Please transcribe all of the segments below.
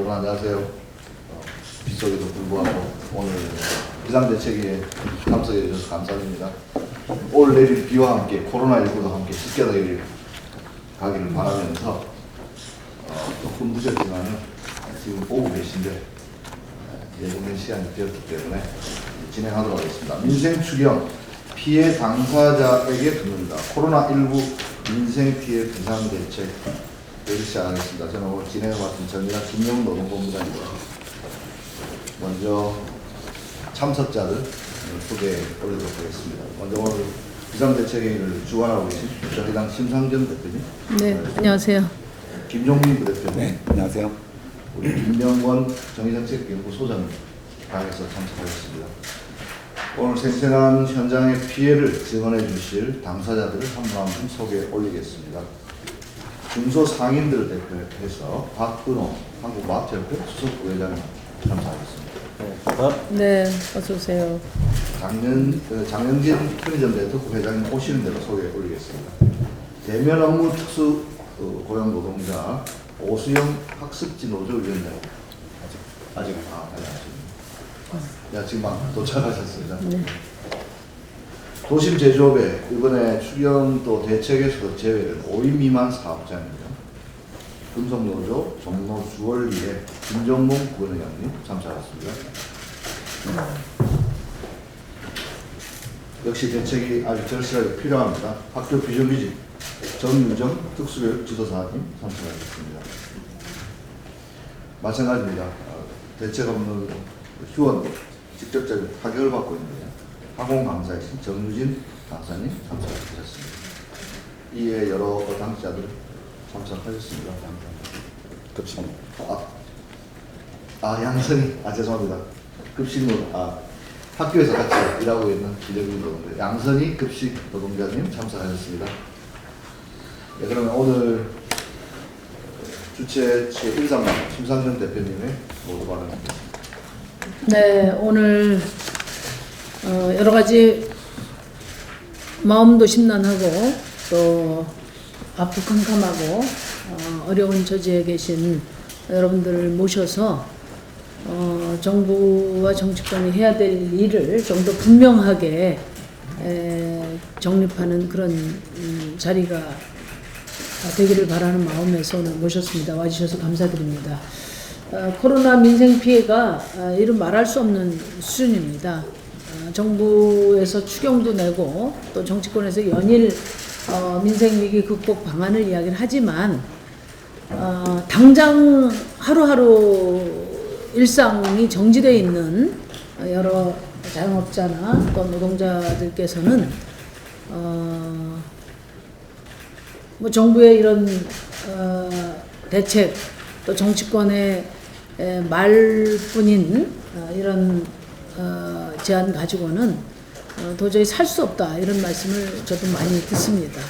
여러분 안녕하세요. 빗속에도 불구하고 오늘 비상대책에 참석해 주셔서 감사드립니다. 올 내릴 비와 함께 코로나19도 함께 지켜가기를 바라면서 조금 늦었지만 지금 보고 계신데 예정된 시간이 되었기 때문에 진행하도록 하겠습니다. 민생 추경 피해 당사자에게 듣는다. 코로나19 민생 피해 비상대책 시작하겠습니다. 저는 오늘 진행을 맡은 정의당 김영노동본부장입니다. 먼저 참석자들 소개해 올리도록 하겠습니다. 먼저 오늘 비상대책회의를 주관하고 계신 정의당 심상정 대표님. 네, 안녕하세요. 김종민 부대표님. 네, 안녕하세요. 우리 김명권 정의정책연구소장님 방에서 참석하셨습니다. 오늘 생생한 현장의 피해를 증언해 주실 당사자들을 한 분 한 분 소개해 올리겠습니다. 중소상인들을 대표해서 박근호 한국마트협회 수석부회장님 참석하겠습니다. 네, 어서 오세요. 장영진 편의점 네트워크 회장님 오시는 대로 소개해 올리겠습니다. 대면 업무 특수 고용 노동자 오수영 학습지 노조 위원장 아직 지금 막 도착하셨습니다. 네. 도심 제조업에 이번에 추경 또 대책에서 제외된 5인 미만 사업자입니다. 금속노조 종로 주얼리의 김정봉 부회장님 참석하셨습니다. 역시 대책이 아주 절실하게 필요합니다. 학교 비정규직 정유정 특수교육 지도사님 참석하셨습니다. 마찬가지입니다. 대책 없는 휴원 직접적인 타격을 받고 있는 학원 강사이신 정유진 강사님 참석하셨습니다. 이에 여러 당사자들 참석하셨습니다. 급식. 양선이 죄송합니다. 급식 학교에서 같이 일하고 있는 비정규직 노동자 양선이 급식 노동자님 참석하셨습니다. 네, 그러면 오늘 주최 제1상관 심상정 대표님의 모두 발언입니다. 네, 오늘 여러 가지 마음도 심란하고 또 앞도 캄캄하고 어려운 처지에 계신 여러분들을 모셔서 정부와 정치권이 해야 될 일을 좀 더 분명하게 정립하는 그런 자리가 되기를 바라는 마음에서 오늘 모셨습니다. 와주셔서 감사드립니다. 코로나 민생 피해가 이름 말할 수 없는 수준입니다. 정부에서 추경도 내고 또 정치권에서 연일 민생 위기 극복 방안을 이야기를 하지만 당장 하루하루 일상이 정지되어 있는 여러 자영업자나 또 노동자들께서는 뭐 정부의 이런 대책 또 정치권의 말뿐인 이런 제안 가지고는 도저히 살 수 없다 이런 말씀을 저도 많이 듣습니다.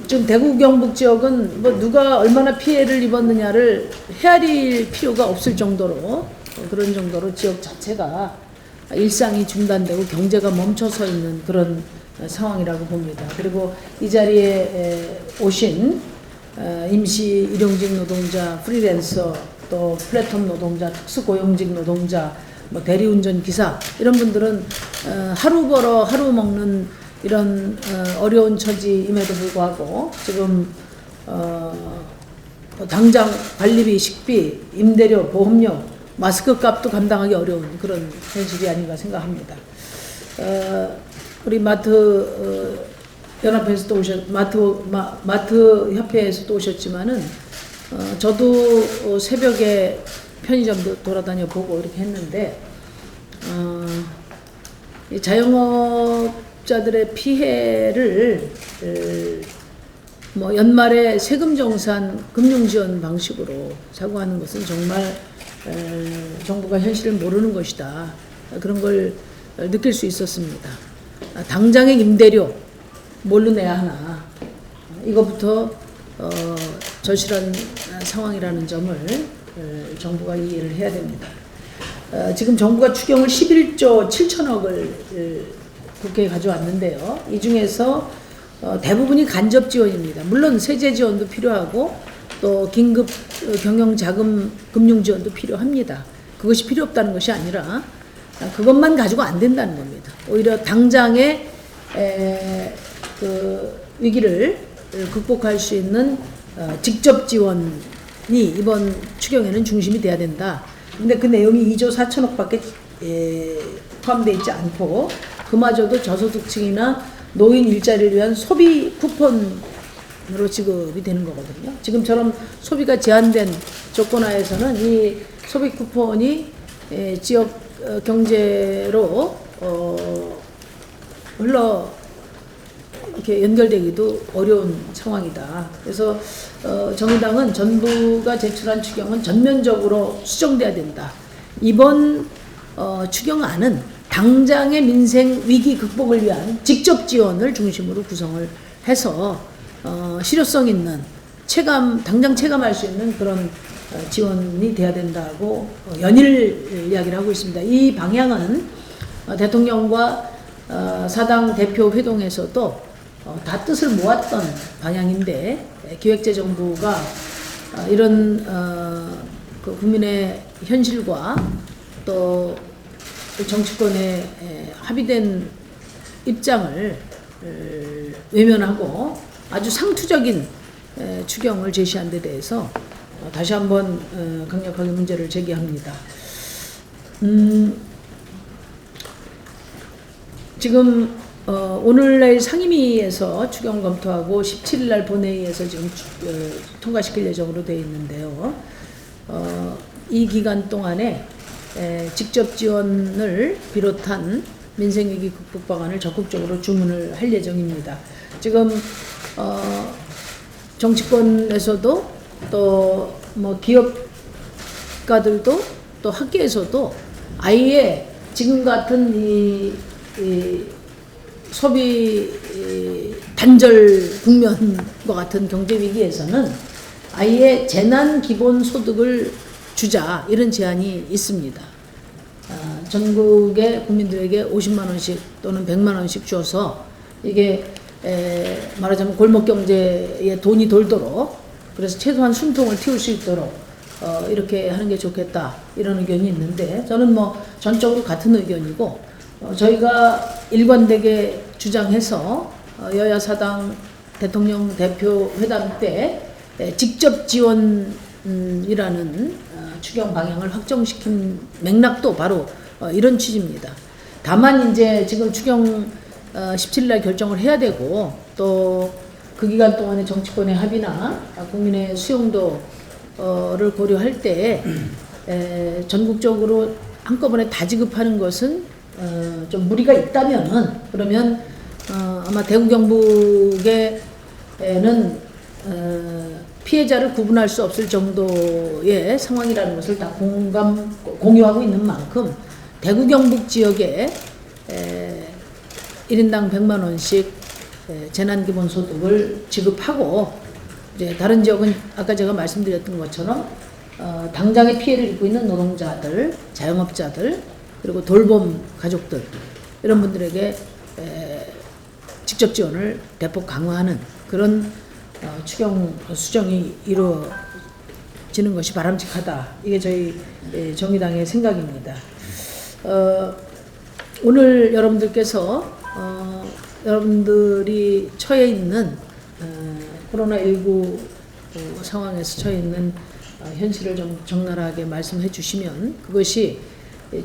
지금 대구 경북 지역은 뭐 누가 얼마나 피해를 입었느냐를 헤아릴 필요가 없을 정도로 그런 정도로 지역 자체가 일상이 중단되고 경제가 멈춰서 있는 그런 상황이라고 봅니다. 그리고 이 자리에 오신 임시 일용직 노동자, 프리랜서, 또 플랫폼 노동자, 특수고용직 노동자, 뭐 대리운전 기사 이런 분들은 하루 벌어 하루 먹는 이런 어려운 처지임에도 불구하고 지금 당장 관리비, 식비, 임대료, 보험료, 마스크 값도 감당하기 어려운 그런 현실이 아닌가 생각합니다. 우리 마트 연합회에서도 마트 협회에서도 오셨지만은 저도 새벽에 편의점도 돌아다녀 보고 이렇게 했는데 이 자영업자들의 피해를 뭐 연말에 세금 정산, 금융 지원 방식으로 사고하는 것은 정말 정부가 현실을 모르는 것이다. 그런 걸 느낄 수 있었습니다. 당장의 임대료 뭘로 내야 하나 이거부터 절실한 상황이라는 점을 정부가 이해를 해야 됩니다. 지금 정부가 추경을 11조 7천억을 국회에 가져왔는데요. 이 중에서 대부분이 간접 지원입니다. 물론 세제 지원도 필요하고 또 긴급 경영자금 금융 지원도 필요합니다. 그것이 필요 없다는 것이 아니라 그것만 가지고 안 된다는 겁니다. 오히려 당장의 그 위기를 극복할 수 있는 직접 지원이 이번 추경에는 중심이 돼야 된다. 근데 그 내용이 2조 4천억밖에 포함되어 있지 않고 그마저도 저소득층이나 노인 일자리를 위한 소비 쿠폰으로 지급이 되는 거거든요. 지금처럼 소비가 제한된 조건 하에서는 이 소비 쿠폰이 지역 경제로 흘러 이렇게 연결되기도 어려운 상황이다. 그래서 정의당은 정부가 제출한 추경은 전면적으로 수정돼야 된다. 이번 추경안은 당장의 민생 위기 극복을 위한 직접 지원을 중심으로 구성을 해서 실효성 있는 당장 체감할 수 있는 그런 지원이 돼야 된다고 연일 이야기를 하고 있습니다. 이 방향은 대통령과 사당 대표 회동에서도 다 뜻을 모았던 방향인데 기획재정부가 이런 그 국민의 현실과 또 정치권의 합의된 입장을 외면하고 아주 상투적인 추경을 제시한 데 대해서 다시 한번 강력하게 문제를 제기합니다. 지금 오늘날 상임위에서 추경 검토하고 17일 날 본회의에서 지금 통과시킬 예정으로 되어 있는데요. 이 기간 동안에 직접 지원을 비롯한 민생위기 극복 방안을 적극적으로 주문을 할 예정입니다. 지금 정치권에서도 또 뭐 기업가들도 또 학계에서도 아예 지금 같은 이 소비 단절 국면과 같은 경제 위기에서는 아예 재난 기본 소득을 주자 이런 제안이 있습니다. 전국의 국민들에게 50만 원씩 또는 100만 원씩 줘서 이게 말하자면 골목 경제에 돈이 돌도록 그래서 최소한 숨통을 틔울 수 있도록 이렇게 하는 게 좋겠다 이런 의견이 있는데 저는 뭐 전적으로 같은 의견이고 저희가 일관되게 주장해서 여야 사당 대통령 대표 회담 때 직접 지원이라는 추경 방향을 확정시킨 맥락도 바로 이런 취지입니다. 다만 이제 지금 추경 17일 날 결정을 해야 되고 또 그 기간 동안의 정치권의 합의나 국민의 수용도를 고려할 때 전국적으로 한꺼번에 다 지급하는 것은 좀 무리가 있다면은 그러면 아마 대구 경북에는 피해자를 구분할 수 없을 정도의 상황이라는 것을 다 공유하고 있는 만큼 대구 경북 지역에 1인당 100만 원씩 재난기본소득을 지급하고 이제 다른 지역은 아까 제가 말씀드렸던 것처럼 당장의 피해를 입고 있는 노동자들, 자영업자들 그리고 돌봄 가족들 이런 분들에게 직접 지원을 대폭 강화하는 그런 추경 수정이 이루어지는 것이 바람직하다. 이게 저희 정의당의 생각입니다. 오늘 여러분들께서 여러분들이 처해 있는 코로나19 상황에서 처해 있는 현실을 좀 적나라하게 말씀해 주시면 그것이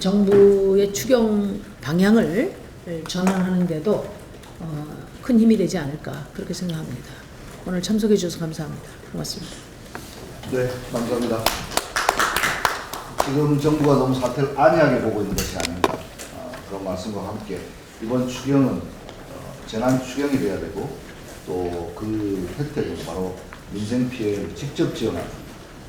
정부의 추경 방향을 전환하는 데도 큰 힘이 되지 않을까 그렇게 생각합니다. 오늘 참석해 주셔서 감사합니다. 고맙습니다. 네, 감사합니다. 지금 정부가 너무 사태를 안이하게 보고 있는 것이 아닌가 그런 말씀과 함께 이번 추경은 재난 추경이 돼야 되고 또 그 혜택은 바로 민생 피해를 직접 지원하는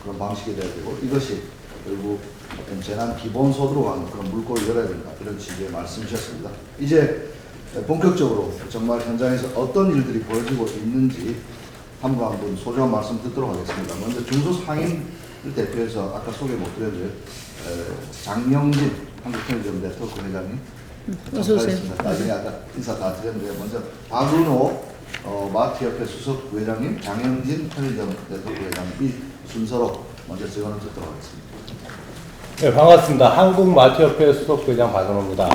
그런 방식이 돼야 되고 이것이 결국 어떤 재난 기본소득으로 가는 그런 물꼬를 열어야 된다 이런 취지의 말씀이셨습니다. 이제 본격적으로 정말 현장에서 어떤 일들이 벌어지고 있는지 한 분 한 분 소중한 말씀 듣도록 하겠습니다. 먼저 중소상인을 대표해서 아까 소개 못 드렸는데 장영진 한국편의점 네트워크 회장님 어서 오세요. 나중에 아까 인사 다 드렸는데 먼저 박은호 마트협회 수석 부회장님, 장영진 편의점 네트워크 회장님 이 순서로 먼저 증언을 듣도록 하겠습니다. 네, 반갑습니다. 한국마트협회 수석부회장 박은호입니다.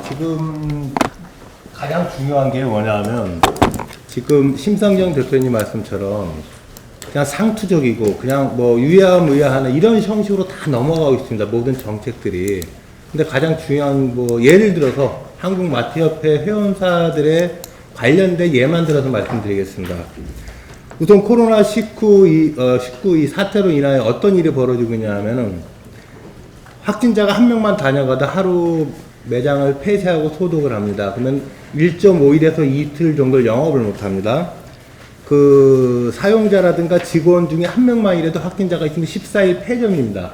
지금 가장 중요한 게 뭐냐면 지금 심상정 대표님 말씀처럼 그냥 상투적이고 그냥 뭐 유야무야하는 이런 형식으로 다 넘어가고 있습니다. 모든 정책들이. 근데 가장 중요한 뭐 예를 들어서 한국마트협회 회원사들의 관련된 예만 들어서 말씀드리겠습니다. 우선 코로나19 이 사태로 인하여 어떤 일이 벌어지고 있냐 하면은 확진자가 한 명만 다녀가도 하루 매장을 폐쇄하고 소독을 합니다. 그러면 1.5일에서 이틀 정도 영업을 못 합니다. 그 사용자라든가 직원 중에 한 명만 이라도 확진자가 있으면 14일 폐점입니다.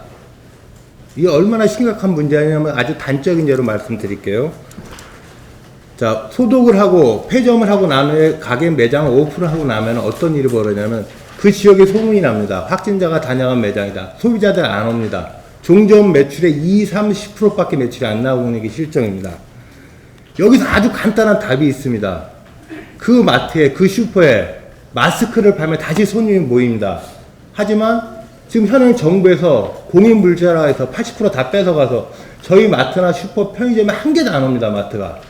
이게 얼마나 심각한 문제냐면 아주 단적인 예로 말씀드릴게요. 자, 소독을 하고 폐점을 하고 난 후에 가게 매장을 오픈하고 나면 어떤 일이 벌어지냐면 그 지역에 소문이 납니다. 확진자가 다녀간 매장이다. 소비자들 안 옵니다. 종점 매출의 20-30%밖에 매출이 안 나오는 게 실정입니다. 여기서 아주 간단한 답이 있습니다. 그 마트에, 그 슈퍼에 마스크를 팔면 다시 손님이 모입니다. 하지만 지금 현행 정부에서 공인물자라 해서 80% 다 뺏어가서 저희 마트나 슈퍼 편의점에 한 개도 안 옵니다. 마트가.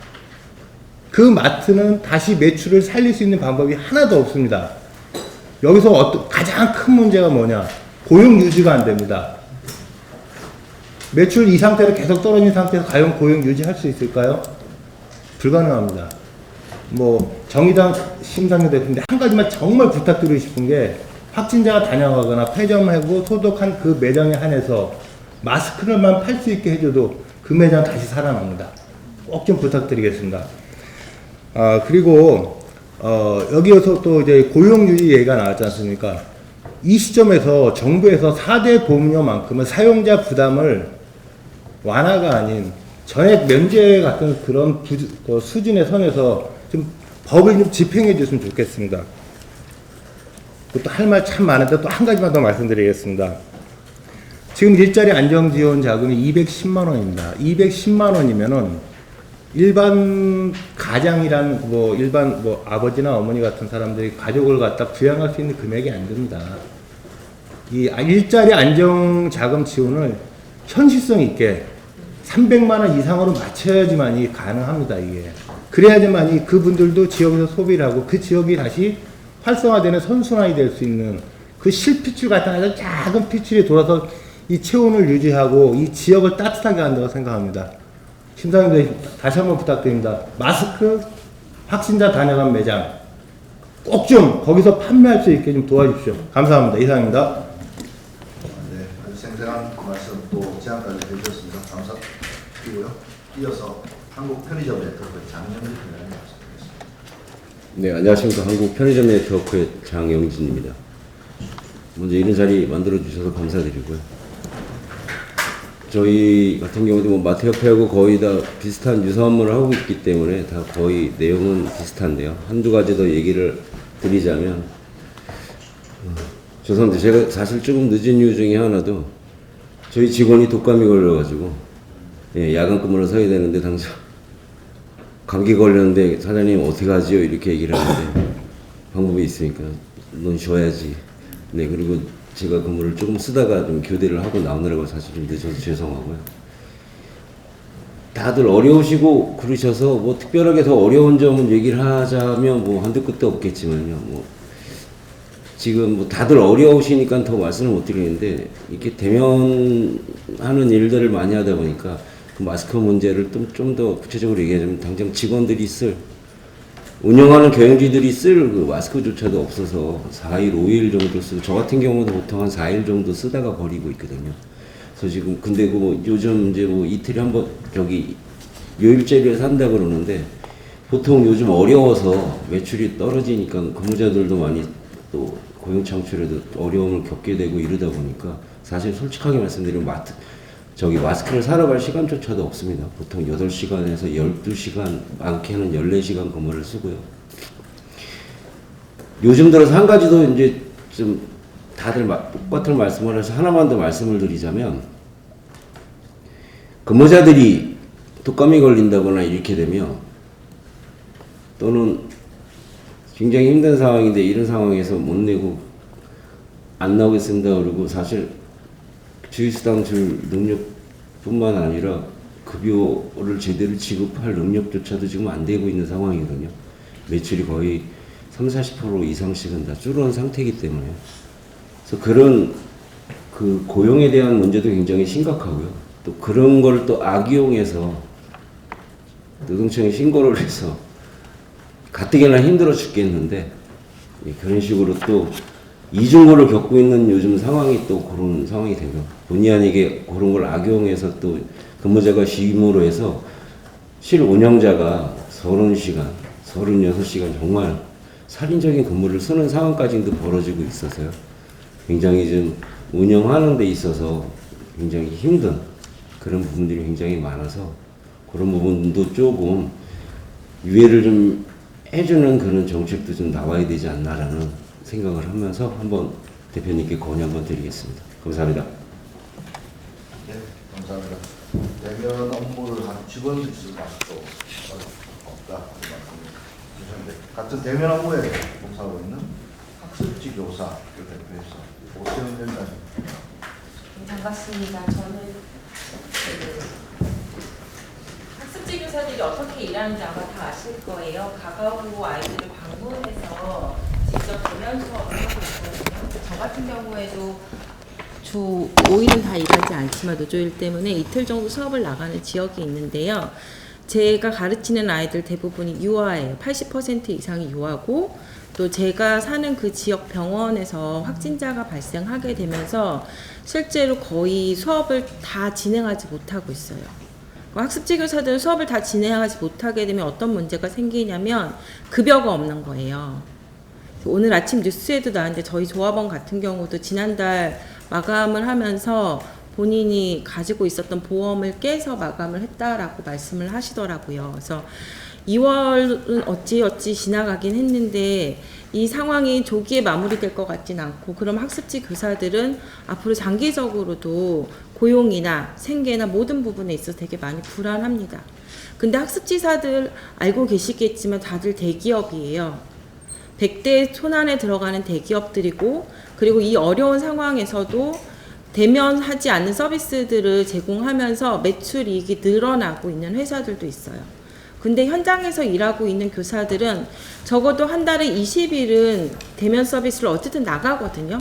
그 마트는 다시 매출을 살릴 수 있는 방법이 하나도 없습니다. 여기서 가장 큰 문제가 뭐냐? 고용 유지가 안 됩니다. 매출 이 상태로 계속 떨어진 상태에서 과연 고용 유지할 수 있을까요? 불가능합니다. 뭐 정의당 심상정 대표인데 한 가지만 정말 부탁드리고 싶은 게 확진자가 다녀가거나 폐점하고 소독한 그 매장에 한해서 마스크를만 팔 수 있게 해줘도 그 매장 다시 살아납니다. 꼭 좀 부탁드리겠습니다. 그리고 여기에서 또 이제 고용 유지 얘기가 나왔지 않습니까? 이 시점에서 정부에서 4대 보험료만큼은 사용자 부담을 완화가 아닌 전액 면제 같은 그런 수준의 선에서 좀 법을 좀 집행해 줬으면 좋겠습니다. 또 할 말 참 많은데 또 한 가지만 더 말씀드리겠습니다. 지금 일자리 안정지원 자금이 210만 원입니다. 210만 원이면은 일반 가장이란 일반 아버지나 어머니 같은 사람들이 가족을 갖다 부양할 수 있는 금액이 안 됩니다. 이 일자리 안정 자금 지원을 현실성 있게 300만 원 이상으로 맞춰야지만이 가능합니다. 이게 그래야지만이 그분들도 지역에서 소비를 하고 그 지역이 다시 활성화되는 선순환이 될 수 있는 그 실핏줄 같은 아주 작은 핏줄이 돌아서 이 체온을 유지하고 이 지역을 따뜻하게 한다고 생각합니다. 심사위원님 다시 한번 부탁드립니다. 마스크, 확진자 다녀간 매장 꼭 좀 거기서 판매할 수 있게 좀 도와주십시오. 감사합니다. 이상입니다. 네, 아주 생생한 말씀 또 제안까지 해주셨습니다. 감사드리고요. 이어서 한국 편의점 네트워크 장영진 회장님 말씀드리겠습니다. 네, 안녕하십니까. 한국 편의점 네트워크의 장영진입니다. 먼저 이런 자리 만들어 주셔서 감사드리고요. 저희 같은 경우도 마트협회하고 거의 다 비슷한 유사한 업무를 하고 있기 때문에 다 거의 내용은 비슷한데요. 한두 가지 더 얘기를 드리자면, 죄송합니다. 제가 사실 조금 늦은 이유 중에 하나도 저희 직원이 독감이 걸려가지고, 야간 근무를 서야 되는데 당장 감기 걸렸는데 사장님 어떻게 하지요? 이렇게 얘기를 하는데 방법이 있으니까 넌 쉬어야지. 네, 그리고 제가 근무를 조금 쓰다가 좀 교대를 하고 나오느라고 사실 좀 늦어서 죄송하고요. 다들 어려우시고 그러셔서 뭐 특별하게 더 어려운 점은 얘기를 하자면 뭐 한두 끝도 없겠지만요. 뭐 지금 뭐 다들 어려우시니까 더 말씀을 못 드리는데 이렇게 대면하는 일들을 많이 하다 보니까 그 마스크 문제를 좀 더 구체적으로 얘기하자면 당장 직원들이 운영하는 경영진들이 쓸 그 마스크조차도 없어서 4일, 5일 정도 쓰고, 저 같은 경우도 보통 한 4일 정도 쓰다가 버리고 있거든요. 그래서 지금, 근데 요즘 이제 이틀에 한 번, 요일제를 산다 그러는데, 보통 요즘 어려워서 매출이 떨어지니까 근무자들도 많이 또 고용 창출에도 어려움을 겪게 되고 이러다 보니까, 사실 솔직하게 말씀드리면 마스크를 사러 갈 시간조차도 없습니다. 보통 8시간에서 12시간, 많게는 14시간 근무를 쓰고요. 요즘 들어서 한 가지 더 이제 좀 다들 똑같은 말씀을 해서 하나만 더 말씀을 드리자면, 근무자들이 독감이 걸린다거나 이렇게 되면, 또는 굉장히 힘든 상황인데 이런 상황에서 못 내고 안 나오겠습니다. 그리고 사실 주휴수당 줄 능력뿐만 아니라 급여를 제대로 지급할 능력조차도 지금 안 되고 있는 상황이거든요. 매출이 거의 30-40% 이상씩은 다 줄어든 상태이기 때문에. 그래서 그런 그 고용에 대한 문제도 굉장히 심각하고요. 또 그런 걸 또 악용해서 노동청에 신고를 해서 가뜩이나 힘들어 죽겠는데 그런 식으로 또 이중고를 겪고 있는 요즘 상황이 또 그런 상황이 되고 본의 아니게 그런 걸 악용해서 또 근무자가 쉼으로 해서 실 운영자가 30시간, 36시간 정말 살인적인 근무를 쓰는 상황까지도 벌어지고 있어서요. 굉장히 좀 운영하는 데 있어서 굉장히 힘든 그런 부분들이 굉장히 많아서 그런 부분도 조금 유예를 좀 해주는 그런 정책도 좀 나와야 되지 않나라는 생각을 하면서 한번 대표님께 건의 한번 드리겠습니다. 감사합니다. 네, 감사합니다. 대면 업무를 한 직원도 있을 맛도 없다. 그 말씀을 주셨는데 같은 대면 업무에 봉사하고 있는 학습지 교사를 대표해서 오세훈 위원장님. 반갑습니다. 저는 학습지 교사들이 어떻게 일하는지 아마 다 아실 거예요. 가가오고 아이들을 방문해서 직접 대면 수업을 하고 있거든요. 저 같은 경우에도 주 5일은 다 일하지 않지만 노조일 때문에 이틀 정도 수업을 나가는 지역이 있는데요. 제가 가르치는 아이들 대부분이 유아예요. 80% 이상이 유아고 또 제가 사는 그 지역 병원에서 확진자가 발생하게 되면서 실제로 거의 수업을 다 진행하지 못하고 있어요. 학습지 교사들은 수업을 다 진행하지 못하게 되면 어떤 문제가 생기냐면 급여가 없는 거예요. 오늘 아침 뉴스에도 나왔는데 저희 조합원 같은 경우도 지난달 마감을 하면서 본인이 가지고 있었던 보험을 깨서 마감을 했다라고 말씀을 하시더라고요. 그래서 2월은 어찌어찌 지나가긴 했는데 이 상황이 조기에 마무리될 것 같진 않고 그럼 학습지 교사들은 앞으로 장기적으로도 고용이나 생계나 모든 부분에 있어서 되게 많이 불안합니다. 근데 학습지사들 알고 계시겠지만 다들 대기업이에요. 100대 손안에 들어가는 대기업들이고 그리고 이 어려운 상황에서도 대면하지 않는 서비스들을 제공하면서 매출이익이 늘어나고 있는 회사들도 있어요. 근데 현장에서 일하고 있는 교사들은 적어도 한 달에 20일은 대면 서비스를 어쨌든 나가거든요.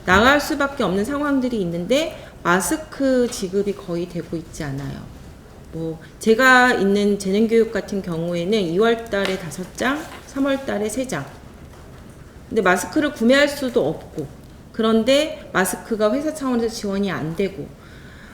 나갈 수밖에 없는 상황들이 있는데 마스크 지급이 거의 되고 있지 않아요. 뭐 제가 있는 재능교육 같은 경우에는 2월 달에 5장, 3월 달에 3장. 근데 마스크를 구매할 수도 없고 그런데 마스크가 회사 차원에서 지원이 안 되고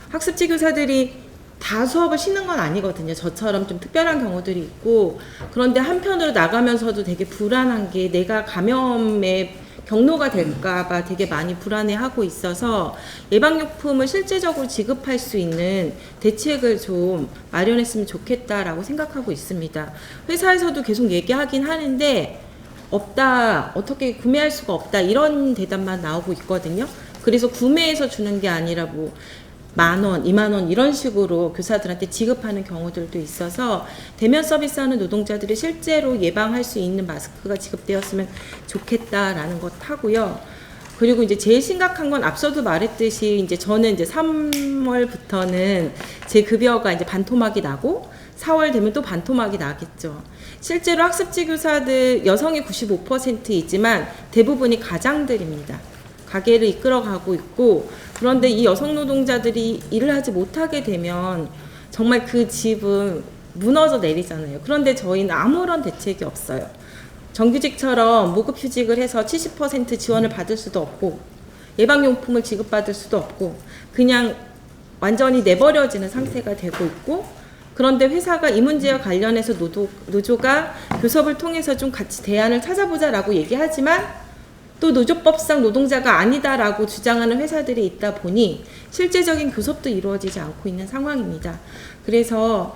학습지 교사들이 다 수업을 쉬는 건 아니거든요. 저처럼 좀 특별한 경우들이 있고 그런데 한편으로 나가면서도 되게 불안한 게 내가 감염의 경로가 될까봐 되게 많이 불안해하고 있어서 예방용품을 실제적으로 지급할 수 있는 대책을 좀 마련했으면 좋겠다라고 생각하고 있습니다. 회사에서도 계속 얘기하긴 하는데 없다, 어떻게 구매할 수가 없다 이런 대답만 나오고 있거든요. 그래서 구매해서 주는 게 아니라 뭐 10,000원, 20,000원 이런 식으로 교사들한테 지급하는 경우들도 있어서 대면 서비스하는 노동자들이 실제로 예방할 수 있는 마스크가 지급되었으면 좋겠다라는 것 하고요. 그리고 이제 제일 심각한 건 앞서도 말했듯이 이제 저는 이제 3월부터는 제 급여가 이제 반토막이 나고 4월 되면 또 반토막이 나겠죠. 실제로 학습지 교사들 여성이 95%이지만 대부분이 가장들입니다. 가게를 이끌어가고 있고 그런데 이 여성 노동자들이 일을 하지 못하게 되면 정말 그 집은 무너져 내리잖아요. 그런데 저희는 아무런 대책이 없어요. 정규직처럼 무급휴직을 해서 70% 지원을 받을 수도 없고 예방용품을 지급받을 수도 없고 그냥 완전히 내버려지는 상태가 되고 있고 그런데 회사가 이 문제와 관련해서 노조가 교섭을 통해서 좀 같이 대안을 찾아보자라고 얘기하지만 또 노조법상 노동자가 아니다라고 주장하는 회사들이 있다 보니 실제적인 교섭도 이루어지지 않고 있는 상황입니다. 그래서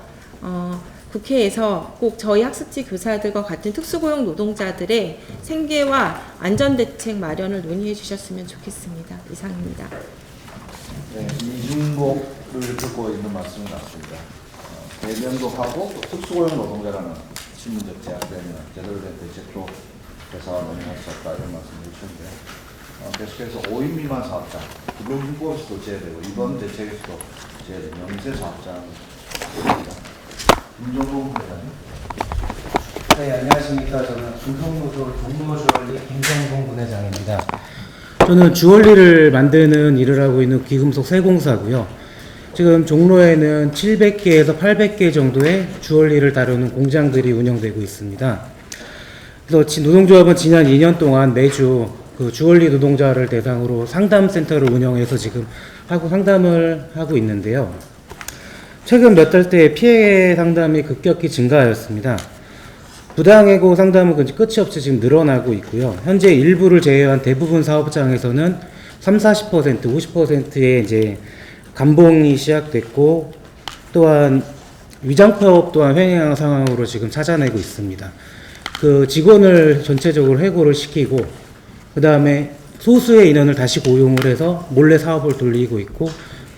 국회에서 꼭 저희 학습지 교사들과 같은 특수고용 노동자들의 생계와 안전대책 마련을 논의해 주셨으면 좋겠습니다. 이상입니다. 네, 이중곡을 듣고 있는 말씀이 같습니다. 대면도 하고 또 특수고용 노동자라는 신문적 제한되면 제대로 된 대책도 회사와 논의할 수 없다 이런 말씀을 주셨는데 계속 그래서 5인 미만 사업장, 금융인법에서도 제외되고 이번 대책에서도 제외된 영세 사업장입니다. 김종국 회장님. 네, 안녕하십니까. 저는 중성노조 종로주얼리 김성동 분회장입니다. 저는 주얼리를 만드는 일을 하고 있는 귀금속 세공사고요. 지금 종로에는 700개에서 800개 정도의 주얼리를 다루는 공장들이 운영되고 있습니다. 그래서 노동조합은 지난 2년 동안 매주 그 주얼리 노동자를 대상으로 상담센터를 운영해서 지금 상담을 하고 있는데요. 최근 몇 달 때 피해 상담이 급격히 증가하였습니다. 부당해고 상담은 끝이 없이 지금 늘어나고 있고요. 현재 일부를 제외한 대부분 사업장에서는 30-40%, 50%의 이제 감봉이 시작됐고, 또한 위장파업 또한 횡행한 상황으로 지금 찾아내고 있습니다. 그 직원을 전체적으로 해고를 시키고, 그 다음에 소수의 인원을 다시 고용을 해서 몰래 사업을 돌리고 있고,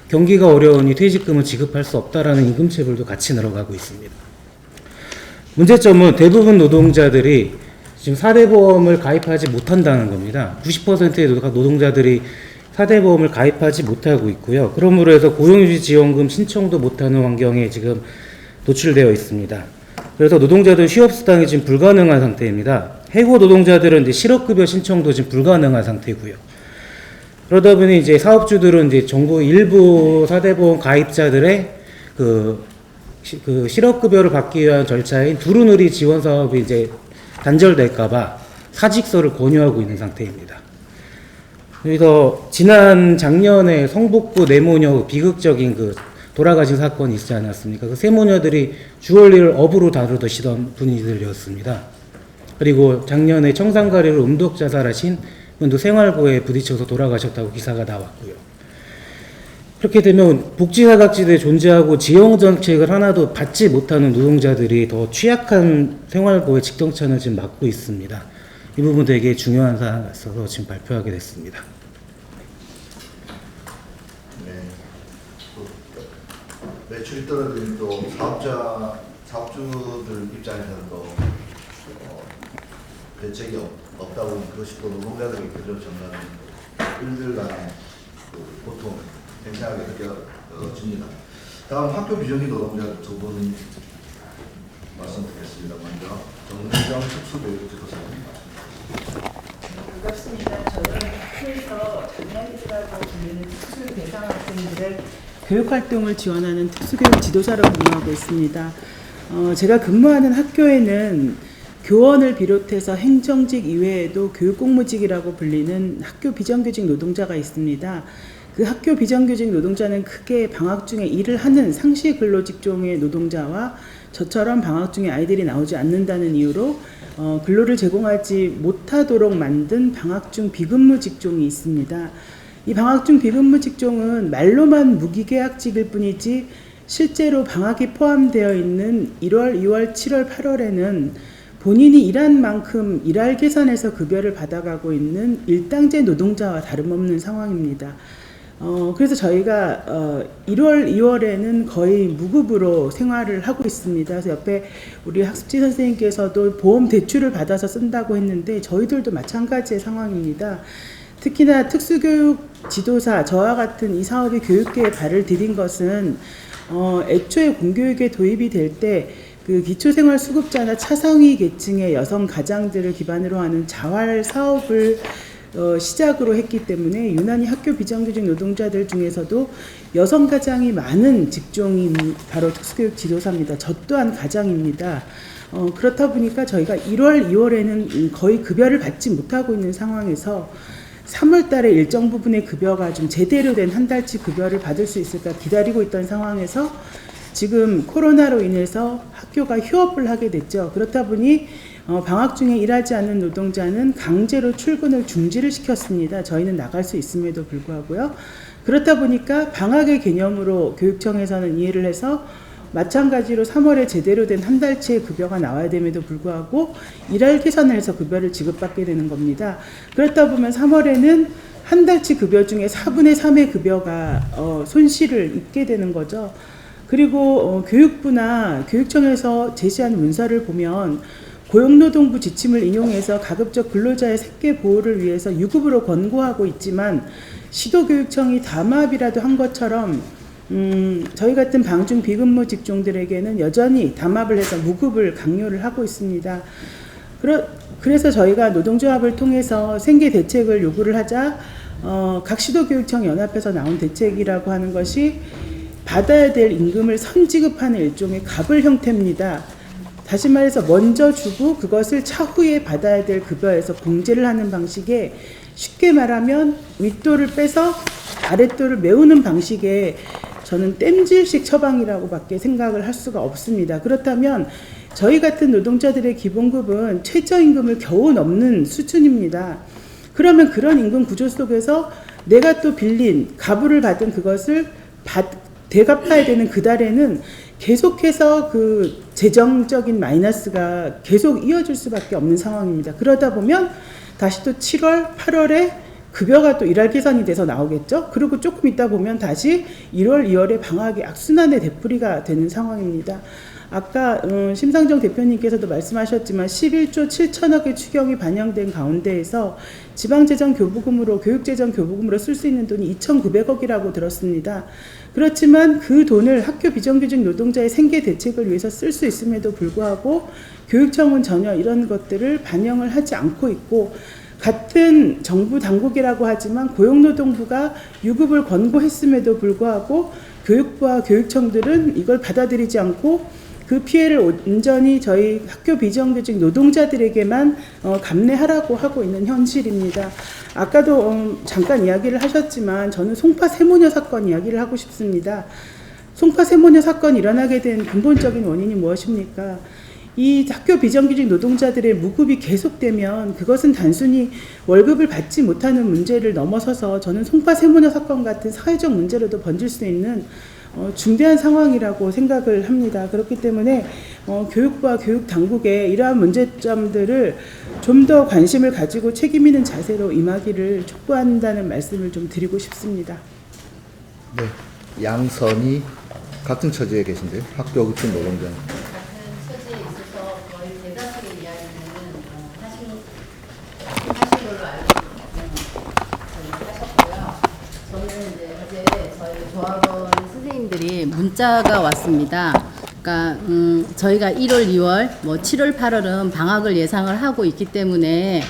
경기가 어려우니 퇴직금을 지급할 수 없다라는 임금체불도 같이 늘어가고 있습니다. 문제점은 대부분 노동자들이 지금 4대 보험을 가입하지 못한다는 겁니다. 90%의 노동자들이 4대 보험을 가입하지 못하고 있고요. 그러므로 해서 고용유지 지원금 신청도 못하는 환경에 지금 노출되어 있습니다. 그래서 노동자들 휴업수당이 지금 불가능한 상태입니다. 해고 노동자들은 이제 실업급여 신청도 지금 불가능한 상태고요. 그러다 보니 이제 사업주들은 이제 정부 일부 4대 보험 가입자들의 그 실업급여를 받기 위한 절차인 두루누리 지원 사업이 이제 단절될까봐 사직서를 권유하고 있는 상태입니다. 그래서 지난 작년에 성북구 내모녀 비극적인 그 돌아가신 사건이 있지 않았습니까? 그 세 모녀들이 주얼리를 업으로 다루시던 분들이었습니다. 그리고 작년에 청산가리로 음독 자살하신 분도 생활고에 부딪혀서 돌아가셨다고 기사가 나왔고요. 그렇게 되면 복지사각지대에 존재하고 지원정책을 하나도 받지 못하는 노동자들이 더 취약한 생활고의 직동천을 지금 맞고 있습니다. 이 부분 되게 중요한 사항이 있어서 지금 발표하게 됐습니다. 네. 매출이 떨어지는 또 사업주들 입장에서는 또 대책이 없다 보면 그것이 또 노동자들에게 그대로 전가하는 일들 간의 고통, 굉장하게 느껴집니다. 다음 학교 비정규 노동자 두 분 말씀 드리겠습니다. 먼저 정은정 특수교육지도사님 말씀. 반갑습니다. 저는 학교에서 장애아이들하고 불리는 특수교육 대상 학생들의 교육활동을 지원하는 특수교육 지도사로 근무하고 있습니다. 제가 근무하는 학교에는 교원을 비롯해서 행정직 이외에도 교육공무직이라고 불리는 학교 비정규직 노동자가 있습니다. 그 학교 비정규직 노동자는 크게 방학 중에 일을 하는 상시 근로직종의 노동자와 저처럼 방학 중에 아이들이 나오지 않는다는 이유로 근로를 제공하지 못하도록 만든 방학 중 비근무 직종이 있습니다. 이 방학 중 비근무 직종은 말로만 무기계약직일 뿐이지 실제로 방학이 포함되어 있는 1월, 2월, 7월, 8월에는 본인이 일한 만큼 일할 계산해서 급여를 받아가고 있는 일당제 노동자와 다름없는 상황입니다. 그래서 저희가 1월, 2월에는 거의 무급으로 생활을 하고 있습니다. 그래서 옆에 우리 학습지 선생님께서도 보험 대출을 받아서 쓴다고 했는데 저희들도 마찬가지의 상황입니다. 특히나 특수교육 지도사, 저와 같은 이 사업이 교육계에 발을 디딘 것은 애초에 공교육에 도입이 될 때 그 기초생활수급자나 차상위 계층의 여성 가장들을 기반으로 하는 자활 사업을 시작으로 했기 때문에 유난히 학교 비정규직 노동자들 중에서도 여성 가장이 많은 직종이 바로 특수교육 지도사입니다. 저 또한 가장입니다. 그렇다 보니까 저희가 1월, 2월에는 거의 급여를 받지 못하고 있는 상황에서 3월 달에 일정 부분의 급여가 좀 제대로 된 한 달치 급여를 받을 수 있을까 기다리고 있던 상황에서 지금 코로나로 인해서 학교가 휴업을 하게 됐죠. 그렇다 보니 방학 중에 일하지 않는 노동자는 강제로 출근을 중지를 시켰습니다. 저희는 나갈 수 있음에도 불구하고요. 그렇다 보니까 방학의 개념으로 교육청에서는 이해를 해서 마찬가지로 3월에 제대로 된 한 달치의 급여가 나와야 됨에도 불구하고 일할 계산을 해서 급여를 지급받게 되는 겁니다. 그렇다 보면 3월에는 한 달치 급여 중에 4분의 3의 급여가 손실을 입게 되는 거죠. 그리고 교육부나 교육청에서 제시한 문서를 보면 고용노동부 지침을 인용해서 가급적 근로자의 생계 보호를 위해서 유급으로 권고하고 있지만 시도교육청이 담합이라도 한 것처럼 저희 같은 방중 비근무 직종들에게는 여전히 담합을 해서 무급을 강요를 하고 있습니다. 그래서 저희가 노동조합을 통해서 생계 대책을 요구를 하자 각 시도교육청 연합해서 나온 대책이라고 하는 것이 받아야 될 임금을 선지급하는 일종의 갑을 형태입니다. 다시 말해서 먼저 주고 그것을 차후에 받아야 될 급여에서 공제를 하는 방식에 쉽게 말하면 윗돌을 빼서 아랫돌을 메우는 방식의 저는 땜질식 처방이라고 밖에 생각을 할 수가 없습니다. 그렇다면 저희 같은 노동자들의 기본급은 최저임금을 겨우 넘는 수준입니다. 그러면 그런 임금 구조 속에서 내가 또 빌린 가부를 받은 그것을 되갚아야 되는 그 달에는 계속해서 그 재정적인 마이너스가 계속 이어질 수밖에 없는 상황입니다. 그러다 보면 다시 또 7월, 8월에 급여가 또 일할 계산이 돼서 나오겠죠. 그리고 조금 있다 보면 다시 1월, 2월에 방학의 악순환의 되풀이가 되는 상황입니다. 아까 심상정 대표님께서도 말씀하셨지만 11조 7천억의 추경이 반영된 가운데에서 지방재정교부금으로 교육재정교부금으로 쓸 수 있는 돈이 2,900억이라고 들었습니다. 그렇지만 그 돈을 학교 비정규직 노동자의 생계 대책을 위해서 쓸 수 있음에도 불구하고 교육청은 전혀 이런 것들을 반영을 하지 않고 있고 같은 정부 당국이라고 하지만 고용노동부가 유급을 권고했음에도 불구하고 교육부와 교육청들은 이걸 받아들이지 않고 그 피해를 온전히 저희 학교 비정규직 노동자들에게만 감내하라고 하고 있는 현실입니다. 아까도 잠깐 이야기를 하셨지만 저는 송파 세모녀 사건 이야기를 하고 싶습니다. 송파 세모녀 사건이 일어나게 된 근본적인 원인이 무엇입니까? 이 학교 비정규직 노동자들의 무급이 계속되면 그것은 단순히 월급을 받지 못하는 문제를 넘어서서 저는 송파 세모녀 사건 같은 사회적 문제로도 번질 수 있는 중대한 상황이라고 생각을 합니다. 그렇기 때문에 교육부와 교육당국에 이러한 문제점들을 좀 더 관심을 가지고 책임 있는 자세로 임하기를 촉구한다는 말씀을 좀 드리고 싶습니다. 네, 양선이 같은 처지에 계신데요. 학교 급식 노동자. 같은 처지에 있어서 거의 대다수의 이야기는 하신 걸로 알고 하셨고요. 저는 이제 어제 저희 조합원 선생님들이 문자가 왔습니다. 그러니까 저희가 1월, 2월, 뭐 7월, 8월은 방학을 예상을 하고 있기 때문에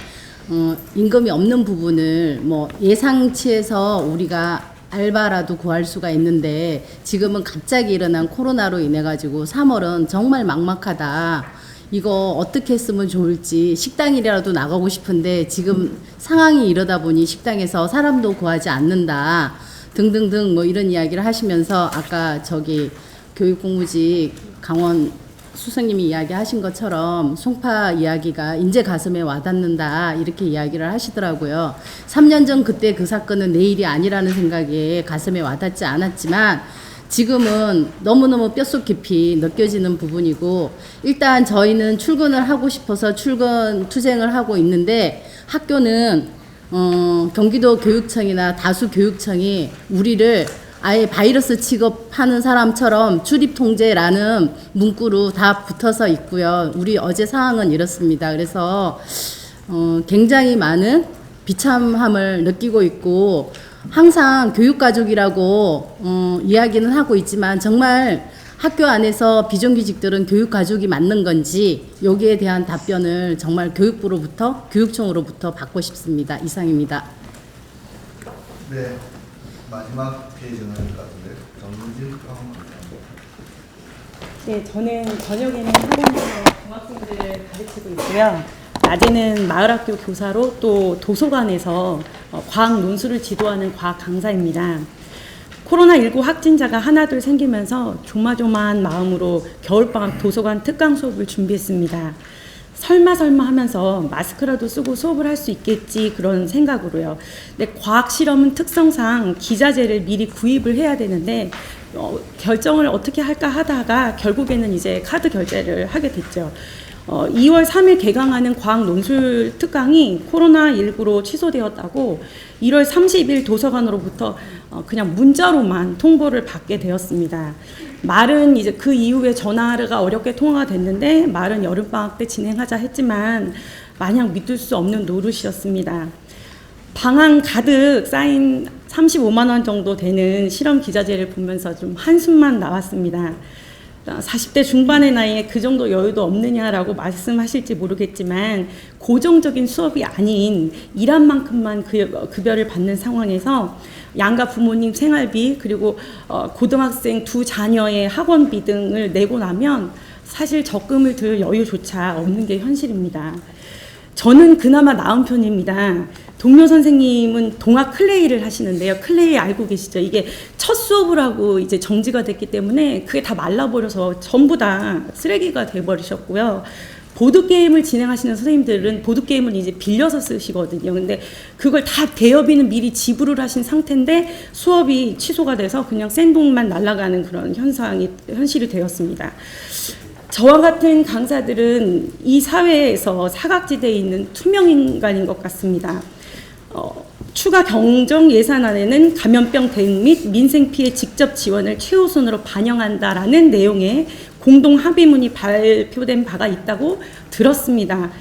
임금이 없는 부분을 뭐 예상치에서 우리가 알바라도 구할 수가 있는데 지금은 갑자기 일어난 코로나로 인해 가지고 3월은 정말 막막하다. 이거 어떻게 했으면 좋을지 식당이라도 나가고 싶은데 지금 상황이 이러다 보니 식당에서 사람도 구하지 않는다. 등등등 뭐 이런 이야기를 하시면서 아까 저기 교육공무직 강원 수석님이 이야기하신 것처럼 송파 이야기가 인제 가슴에 와닿는다 이렇게 이야기를 하시더라고요. 3년 전 그때 그 사건은 내일이 아니라는 생각에 가슴에 와닿지 않았지만 지금은 너무너무 뼛속 깊이 느껴지는 부분이고 일단 저희는 출근을 하고 싶어서 출근 투쟁을 하고 있는데 학교는 경기도 교육청이나 다수 교육청이 우리를 아예 바이러스 취급하는 사람처럼 출입 통제라는 문구로 다 붙어서 있고요. 우리 어제 상황은 이렇습니다. 그래서 굉장히 많은 비참함을 느끼고 있고 항상 교육가족이라고 이야기는 하고 있지만 정말 학교 안에서 비정규직들은 교육가족이 맞는 건지 여기에 대한 답변을 정말 교육부로부터 교육청으로부터 받고 싶습니다. 이상입니다. 네, 마지막 페이지는 것 같은데 정문진 네, 저는 저녁에는 학원에서 중학생들을 가르치고 있고요. 낮에는 마을학교 교사로 또 도서관에서 과학 논술을 지도하는 과학 강사입니다. 코로나19 확진자가 하나둘 생기면서 조마조마한 마음으로 겨울방학 도서관 특강 수업을 준비했습니다. 설마 하면서 마스크라도 쓰고 수업을 할 수 있겠지 그런 생각으로요. 근데 과학 실험은 특성상 기자재를 미리 구입을 해야 되는데 결정을 어떻게 할까 하다가 결국에는 이제 카드 결제를 하게 됐죠. 2월 3일 개강하는 과학논술 특강이 코로나19로 취소되었다고 1월 30일 도서관으로부터 그냥 문자로만 통보를 받게 되었습니다. 말은 이제 그 이후에 전화가 어렵게 통화가 됐는데 말은 여름방학 때 진행하자 했지만 마냥 믿을 수 없는 노릇이었습니다. 방학 가득 쌓인 35만 원 정도 되는 실험 기자재를 보면서 좀 한숨만 나왔습니다. 40대 중반의 나이에 그 정도 여유도 없느냐라고 말씀하실지 모르겠지만 고정적인 수업이 아닌 일한 만큼만 급여를 받는 상황에서 양가 부모님 생활비 그리고 고등학생 두 자녀의 학원비 등을 내고 나면 사실 적금을 들 여유조차 없는 게 현실입니다. 저는 그나마 나은 편입니다. 동료 선생님은 동학 클레이를 하시는데요. 클레이 알고 계시죠? 이게 첫 수업을 하고 이제 정지가 됐기 때문에 그게 다 말라버려서 전부 다 쓰레기가 돼버리셨고요. 보드게임을 진행하시는 선생님들은 보드게임을 이제 빌려서 쓰시거든요. 근데 그걸 다 대여비는 미리 지불을 하신 상태인데 수업이 취소가 돼서 그냥 생돈만 날아가는 그런 현실이 되었습니다. 저와 같은 강사들은 이 사회에서 사각지대에 있는 투명인간인 것 같습니다. 추가 경정 예산안에는 감염병 대응 및 민생 피해 직접 지원을 최우선으로 반영한다라는 내용의 공동 합의문이 발표된 바가 있다고 들었습니다.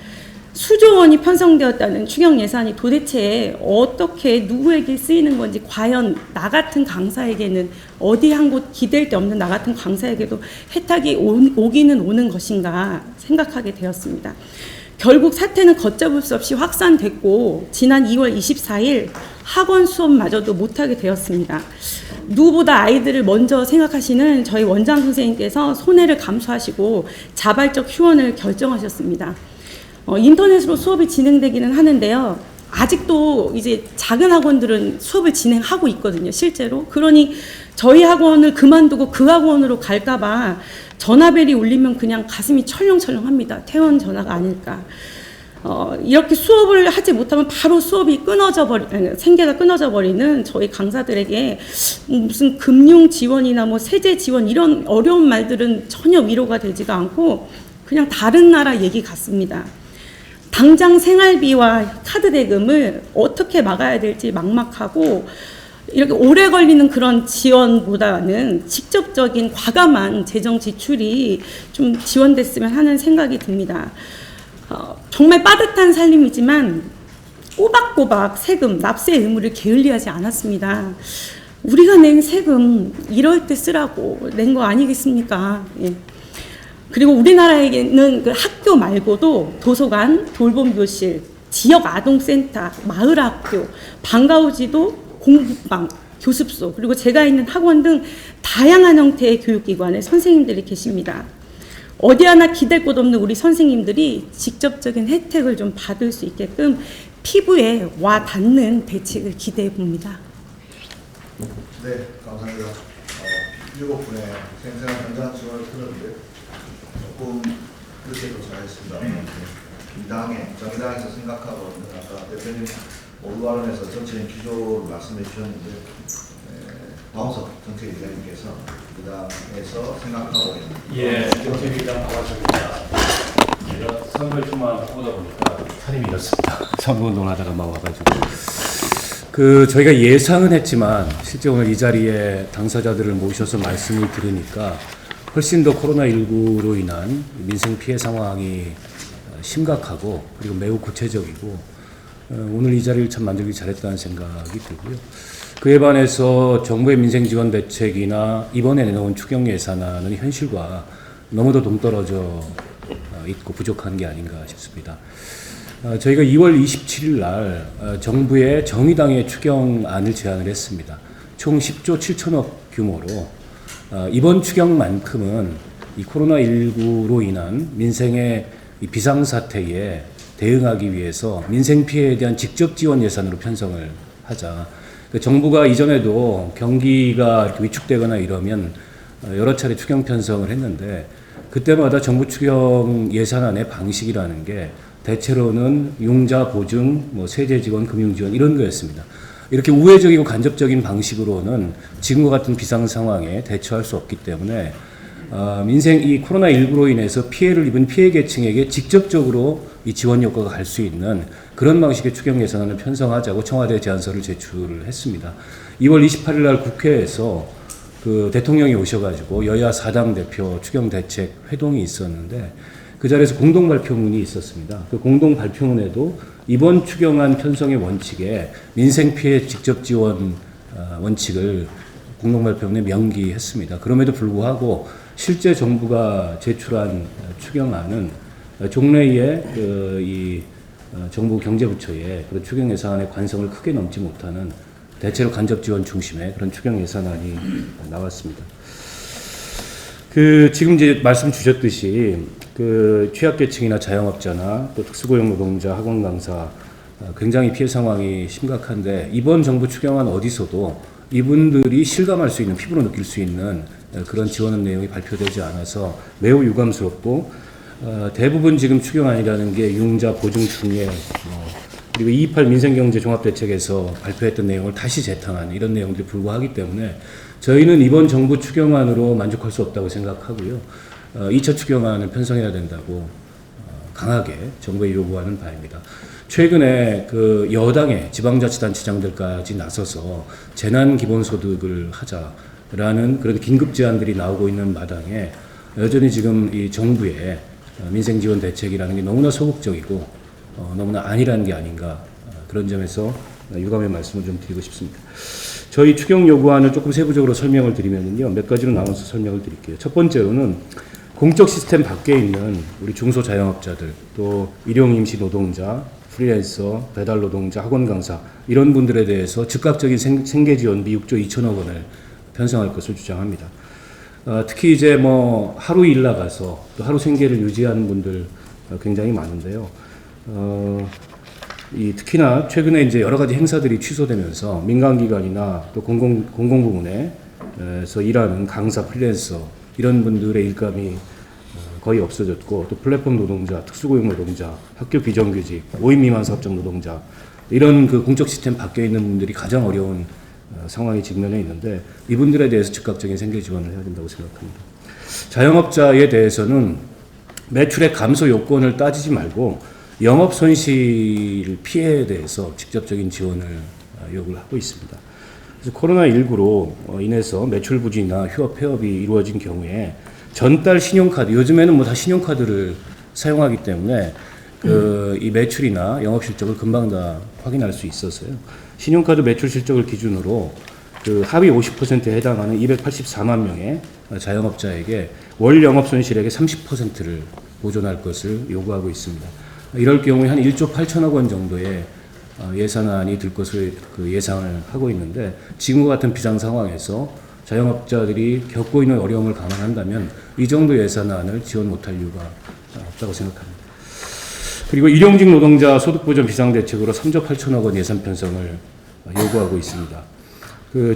수조 원이 편성되었다는 추경 예산이 도대체 어떻게 누구에게 쓰이는 건지 과연 나 같은 강사에게는 어디 한 곳 기댈 데 없는 나 같은 강사에게도 혜택이 오기는 오는 것인가 생각하게 되었습니다. 결국 사태는 걷잡을 수 없이 확산됐고 지난 2월 24일 학원 수업마저도 못하게 되었습니다. 누구보다 아이들을 먼저 생각하시는 저희 원장 선생님께서 손해를 감수하시고 자발적 휴원을 결정하셨습니다. 인터넷으로 수업이 진행되기는 하는데요. 아직도 이제 작은 학원들은 수업을 진행하고 있거든요, 실제로. 그러니 저희 학원을 그만두고 그 학원으로 갈까봐 전화벨이 울리면 그냥 가슴이 철렁철렁합니다. 퇴원 전화가 아닐까. 이렇게 수업을 하지 못하면 바로 수업이 생계가 끊어져 버리는 저희 강사들에게 무슨 금융 지원이나 뭐 세제 지원 이런 어려운 말들은 전혀 위로가 되지가 않고 그냥 다른 나라 얘기 같습니다. 당장 생활비와 카드 대금을 어떻게 막아야 될지 막막하고 이렇게 오래 걸리는 그런 지원보다는 직접적인 과감한 재정 지출이 좀 지원됐으면 하는 생각이 듭니다. 정말 빠듯한 살림이지만 꼬박꼬박 세금, 납세 의무를 게을리하지 않았습니다. 우리가 낸 세금 이럴 때 쓰라고 낸 거 아니겠습니까? 예. 그리고 우리나라에는 그 학교 말고도 도서관, 돌봄교실, 지역 아동센터, 마을학교, 방과후지도, 공부방, 교습소, 그리고 제가 있는 학원 등 다양한 형태의 교육기관에 선생님들이 계십니다. 어디 하나 기댈 곳 없는 우리 선생님들이 직접적인 혜택을 좀 받을 수 있게끔 피부에 와 닿는 대책을 기대해 봅니다. 네, 감사합니다. 7분의 생생한 현장 지원을 들었는데 조금 그렇게 도착했습니다. 정의당에서 생각하고 있는 아까 대표님 오늘 발언에서 전체적인 기조를 말씀해 주셨는데 박원석 정책위원장님께서 민주당에서 생각하고 있는 예, 정책위원장 박원석입니다. 제가 선거에 출마하다 보니까 사람이 이렇습니다. 선거운동을 하다가 막 와가지고 저희가 예상은 했지만 실제 오늘 이 자리에 당사자들을 모셔서 말씀을 들으니까 훨씬 더 코로나19로 인한 민생 피해 상황이 심각하고 그리고 매우 구체적이고 오늘 이 자리를 참 만들기 잘했다는 생각이 들고요. 그에 반해서 정부의 민생지원 대책이나 이번에 내놓은 추경 예산안은 현실과 너무도 동떨어져 있고 부족한 게 아닌가 싶습니다. 저희가 2월 27일 날 정부의 정의당의 추경안을 제안을 했습니다. 총 10조 7천억 규모로 이번 추경만큼은 이 코로나19로 인한 민생의 이 비상사태에 대응하기 위해서 민생 피해에 대한 직접 지원 예산으로 편성을 하자. 정부가 이전에도 경기가 위축되거나 이러면 여러 차례 추경 편성을 했는데 그때마다 정부 추경 예산안의 방식이라는 게 대체로는 융자 보증, 세제 지원, 금융 지원 이런 거였습니다. 이렇게 우회적이고 간접적인 방식으로는 지금과 같은 비상 상황에 대처할 수 없기 때문에 민생 이 코로나19로 인해서 피해를 입은 피해 계층에게 직접적으로 이 지원 효과가 갈 수 있는 그런 방식의 추경 예산안을 편성하자고 청와대 제안서를 제출을 했습니다. 2월 28일 날 국회에서 그 대통령이 오셔가지고 여야 4당 대표 추경 대책 회동이 있었는데 그 자리에서 공동 발표문이 있었습니다. 그 공동 발표문에도 이번 추경안 편성의 원칙에 민생 피해 직접 지원 원칙을 공동 발표문에 명기했습니다. 그럼에도 불구하고 실제 정부가 제출한 추경안은 종래의 정부 경제부처의 그런 추경 예산안의 관성을 크게 넘지 못하는 대체로 간접 지원 중심의 그런 추경 예산안이 나왔습니다. 지금 이제 말씀 주셨듯이 취약계층이나 자영업자나 또 특수고용 노동자, 학원 강사 굉장히 피해 상황이 심각한데 이번 정부 추경안 어디서도 이분들이 실감할 수 있는 피부로 느낄 수 있는 그런 지원 내용이 발표되지 않아서 매우 유감스럽고 대부분 지금 추경안이라는 게 융자, 보증, 중예 그리고 228 민생경제 종합대책에서 발표했던 내용을 다시 재탕한 이런 내용들이 불과하기 때문에 저희는 이번 정부 추경안으로 만족할 수 없다고 생각하고요. 2차 추경안을 편성해야 된다고 강하게 정부에 요구하는 바입니다. 최근에 여당의 지방자치단체장들까지 나서서 재난기본소득을 하자라는 그런 긴급 제안들이 나오고 있는 마당에 여전히 지금 이 정부의 민생지원 대책이라는 게 너무나 소극적이고 너무나 안일한 게 아닌가 그런 점에서 유감의 말씀을 좀 드리고 싶습니다. 저희 추경 요구안을 조금 세부적으로 설명을 드리면요. 몇 가지로 나눠서 설명을 드릴게요. 첫 번째로는 공적 시스템 밖에 있는 우리 중소자영업자들 또 일용임시 노동자, 프리랜서, 배달 노동자, 학원 강사 이런 분들에 대해서 즉각적인 생계지원비 6조 2천억 원을 편성할 것을 주장합니다. 특히 이제 하루 일 나가서 또 하루 생계를 유지하는 분들 굉장히 많은데요. 특히나 최근에 이제 여러 가지 행사들이 취소되면서 민간기관이나 또 공공부문에서 일하는 강사, 프리랜서 이런 분들의 일감이 거의 없어졌고 또 플랫폼 노동자, 특수고용 노동자, 학교 비정규직, 5인 미만 사업장 노동자 이런 공적 시스템 밖에 있는 분들이 가장 어려운 상황이 직면해 있는데 이분들에 대해서 즉각적인 생계 지원을 해야 된다고 생각합니다. 자영업자에 대해서는 매출의 감소 요건을 따지지 말고 영업 손실 피해에 대해서 직접적인 지원을 요구를 하고 있습니다. 그래서 코로나19로 인해서 매출 부진이나 휴업 폐업이 이루어진 경우에 전달 신용카드, 요즘에는 다 신용카드를 사용하기 때문에 이 매출이나 영업 실적을 금방 다 확인할 수 있었어요. 신용카드 매출 실적을 기준으로 하위 50%에 해당하는 284만 명의 자영업자에게 월 영업 손실액의 30%를 보존할 것을 요구하고 있습니다. 이럴 경우에 한 1조 8천억 원 정도의 예산안이 들 것을 예상을 하고 있는데 지금과 같은 비상 상황에서 자영업자들이 겪고 있는 어려움을 감안한다면 이 정도 예산안을 지원 못할 이유가 없다고 생각합니다. 그리고 일용직 노동자 소득보전 비상대책으로 3조 8천억 원 예산 편성을 요구하고 있습니다.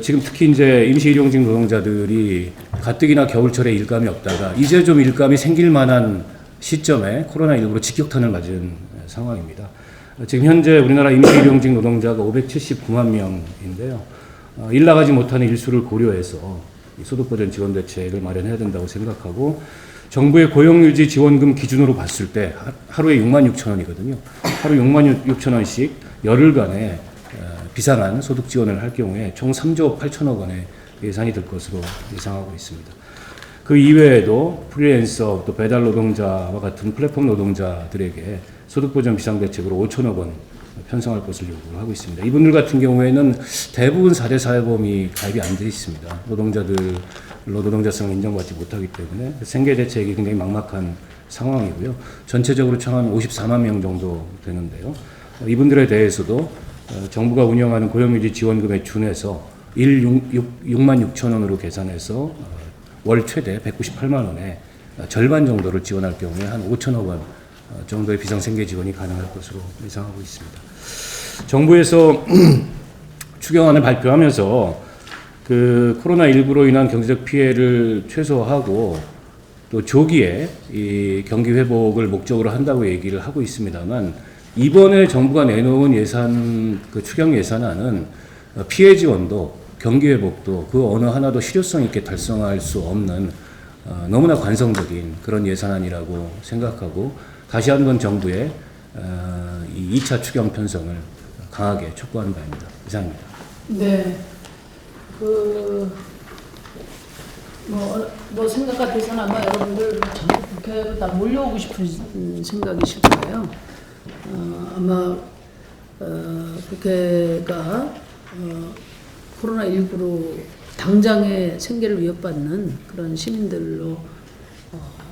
지금 특히 이제 임시 일용직 노동자들이 가뜩이나 겨울철에 일감이 없다가 이제 좀 일감이 생길 만한 시점에 코로나19로 직격탄을 맞은 상황입니다. 지금 현재 우리나라 임시 일용직 노동자가 579만 명인데요. 일 나가지 못하는 일수를 고려해서 소득보전 지원 대책을 마련해야 된다고 생각하고 정부의 고용유지 지원금 기준으로 봤을 때 하루에 6만 6천 원이거든요. 하루 6만 6천 원씩 열흘간의 비상한 소득 지원을 할 경우에 총 3조 8천억 원의 예산이 들 것으로 예상하고 있습니다. 그 이외에도 프리랜서 또 배달 노동자와 같은 플랫폼 노동자들에게 소득보전 비상대책으로 5천억 원 편성할 것을 요구를 하고 있습니다. 이분들 같은 경우에는 대부분 4대 사회보험이 가입이 안 돼 있습니다. 노동자성을 인정받지 못하기 때문에 생계 대책이 굉장히 막막한 상황이고요. 전체적으로 총 한 54만 명 정도 되는데요. 이분들에 대해서도 정부가 운영하는 고용유지 지원금에 준해서 6만 6천 원으로 계산해서 월 최대 198만 원에 절반 정도를 지원할 경우에 한 5천억 원 정도의 비상생계 지원이 가능할 것으로 예상하고 있습니다. 정부에서 추경안을 발표하면서 코로나19로 인한 경제적 피해를 최소화하고 또 조기에 이 경기 회복을 목적으로 한다고 얘기를 하고 있습니다만 이번에 정부가 내놓은 추경 예산안은 피해 지원도 경기 회복도 그 어느 하나도 실효성 있게 달성할 수 없는 너무나 관성적인 그런 예산안이라고 생각하고 다시 한번 정부의 이 2차 추경 편성을 강하게 촉구하는 바입니다. 이상입니다. 네. 뭐 생각 같아서는 아마 여러분들 전부 국회로 다 몰려오고 싶은 생각이실 거예요. 아마 국회가 코로나19로 당장의 생계를 위협받는 그런 시민들로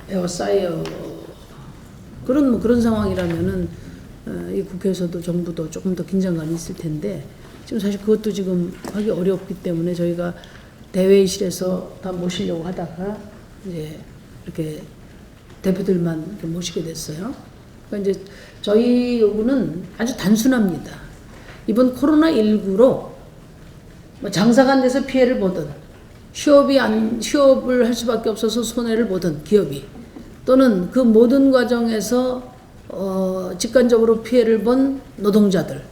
에워싸여 그런 상황이라면은 이 국회에서도 정부도 조금 더 긴장감이 있을 텐데 지금 사실 그것도 지금 하기 어렵기 때문에 저희가 대회의실에서 다 모시려고 하다가 이제 이렇게 대표들만 이렇게 모시게 됐어요. 그러니까 이제 저희 요구는 아주 단순합니다. 이번 코로나19로 뭐 장사가 안 돼서 피해를 보든 휴업을 할 수밖에 없어서 손해를 보든 기업이 또는 그 모든 과정에서 직관적으로 피해를 본 노동자들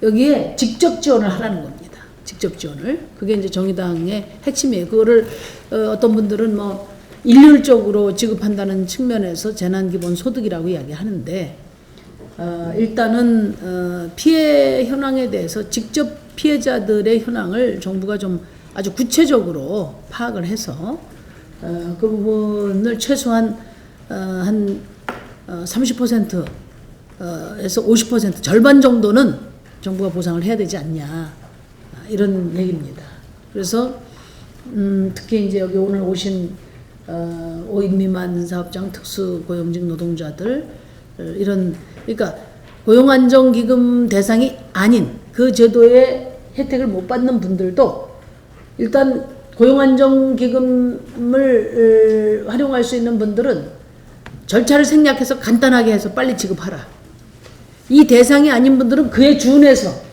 여기에 직접 지원을 하라는 겁니다. 직접 지원을. 그게 이제 정의당의 핵심이에요. 그거를 어떤 분들은 뭐 일률적으로 지급한다는 측면에서 재난기본소득이라고 이야기하는데 일단은 피해 현황에 대해서 직접 피해자들의 현황을 정부가 좀 아주 구체적으로 파악을 해서 그 부분을 최소한 한 30%에서 50% 절반 정도는 정부가 보상을 해야 되지 않냐 이런 얘기입니다. 그래서 특히 이제 여기 오늘 오신 5인 미만 사업장 특수고용직 노동자들 이런 그러니까 고용안정기금 대상이 아닌 그 제도의 혜택을 못 받는 분들도 일단 고용안정기금을 활용할 수 있는 분들은 절차를 생략해서 간단하게 해서 빨리 지급하라. 이 대상이 아닌 분들은 그에 준해서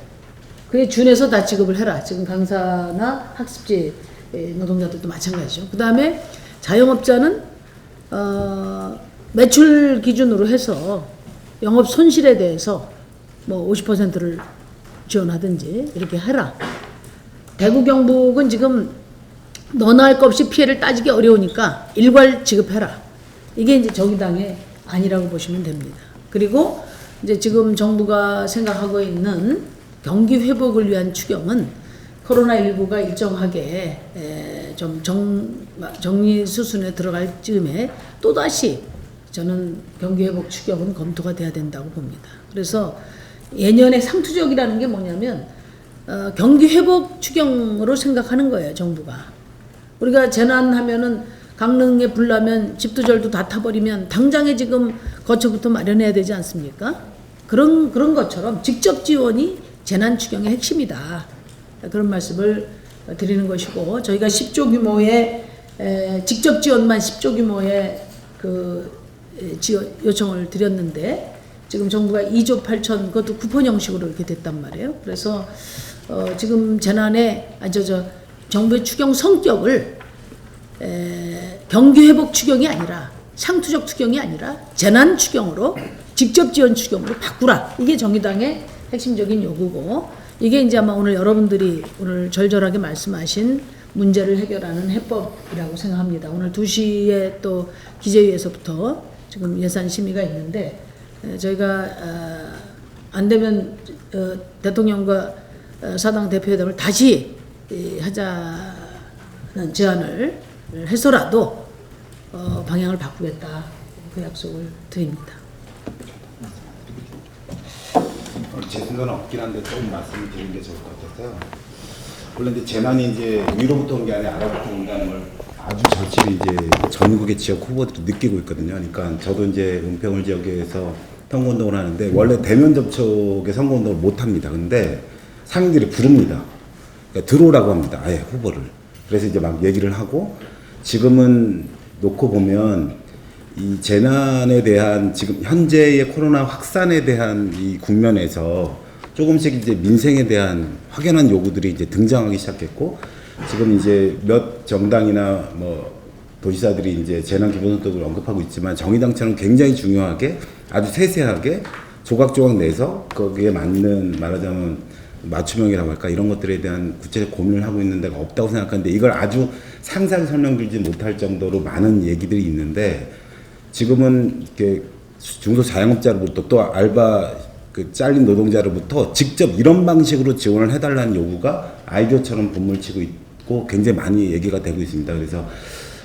다 지급을 해라. 지금 강사나 학습지 노동자들도 마찬가지죠. 그 다음에 자영업자는 매출 기준으로 해서 영업 손실에 대해서 뭐 50%를 지원하든지 이렇게 해라. 대구 경북은 지금 너나 할 것 없이 피해를 따지기 어려우니까 일괄 지급해라. 이게 이제 정의당의 안이라고 보시면 됩니다. 그리고 이제 지금 정부가 생각하고 있는 경기 회복을 위한 추경은 코로나19가 일정하게 좀 정리 수순에 들어갈 즈음에 또다시 저는 경기 회복 추경은 검토가 돼야 된다고 봅니다. 그래서 예년의 상투적이라는 게 뭐냐면 경기 회복 추경으로 생각하는 거예요, 정부가. 우리가 재난하면은 강릉에 불 나면 집도 절도 다 타버리면 당장에 지금 거처부터 마련해야 되지 않습니까? 그런 것처럼 직접 지원이 재난 추경의 핵심이다. 그런 말씀을 드리는 것이고 저희가 10조 규모의 직접 지원만 10조 규모의 그 지원 요청을 드렸는데 지금 정부가 2조 8천 그것도 쿠폰 형식으로 이렇게 됐단 말이에요. 그래서 지금 재난의 정부의 추경 성격을 경기 회복 추경이 아니라 상투적 추경이 아니라 재난 추경으로 직접 지원 추경으로 바꾸라. 이게 정의당의 핵심적인 요구고 이게 이제 아마 오늘 여러분들이 오늘 절절하게 말씀하신 문제를 해결하는 해법이라고 생각합니다. 오늘 2시에 또 기재위에서부터 지금 예산 심의가 있는데 저희가 안 되면 대통령과 사당 대표회담을 다시 하자는 제안을 해서라도 방향을 바꾸겠다 그 약속을 드립니다. 제 생각은 없긴 한데 조금 말씀을 드리는 게 좋을 것 같아서요. 원래 이제 재난이 이제 위로부터 온 게 아니라 아래부터 온다는 걸 아주 절실히 이제 전국의 지역 후보들이 느끼고 있거든요. 그러니까 저도 이제 은평을 지역에서 선거운동을 하는데 원래 대면 접촉의 선거운동을 못 합니다. 근데 상인들이 부릅니다. 그러니까 들어오라고 합니다. 아예 후보를. 그래서 이제 막 얘기를 하고 지금은 놓고 보면 이 재난에 대한 지금 현재의 코로나 확산에 대한 이 국면에서 조금씩 이제 민생에 대한 확연한 요구들이 이제 등장하기 시작했고 지금 이제 몇 정당이나 뭐 도지사들이 이제 재난 기본소득을 언급하고 있지만 정의당처럼 굉장히 중요하게 아주 세세하게 조각조각 내서 거기에 맞는 말하자면 맞춤형이라고 할까 이런 것들에 대한 구체적 고민을 하고 있는 데가 없다고 생각하는데 이걸 아주 상세하게 설명드리지 못할 정도로 많은 얘기들이 있는데 지금은 이렇게 중소자영업자로부터 또 알바 그 잘린 노동자로부터 직접 이런 방식으로 지원을 해달라는 요구가 아이디어처럼 본물치고 있고 굉장히 많이 얘기가 되고 있습니다. 그래서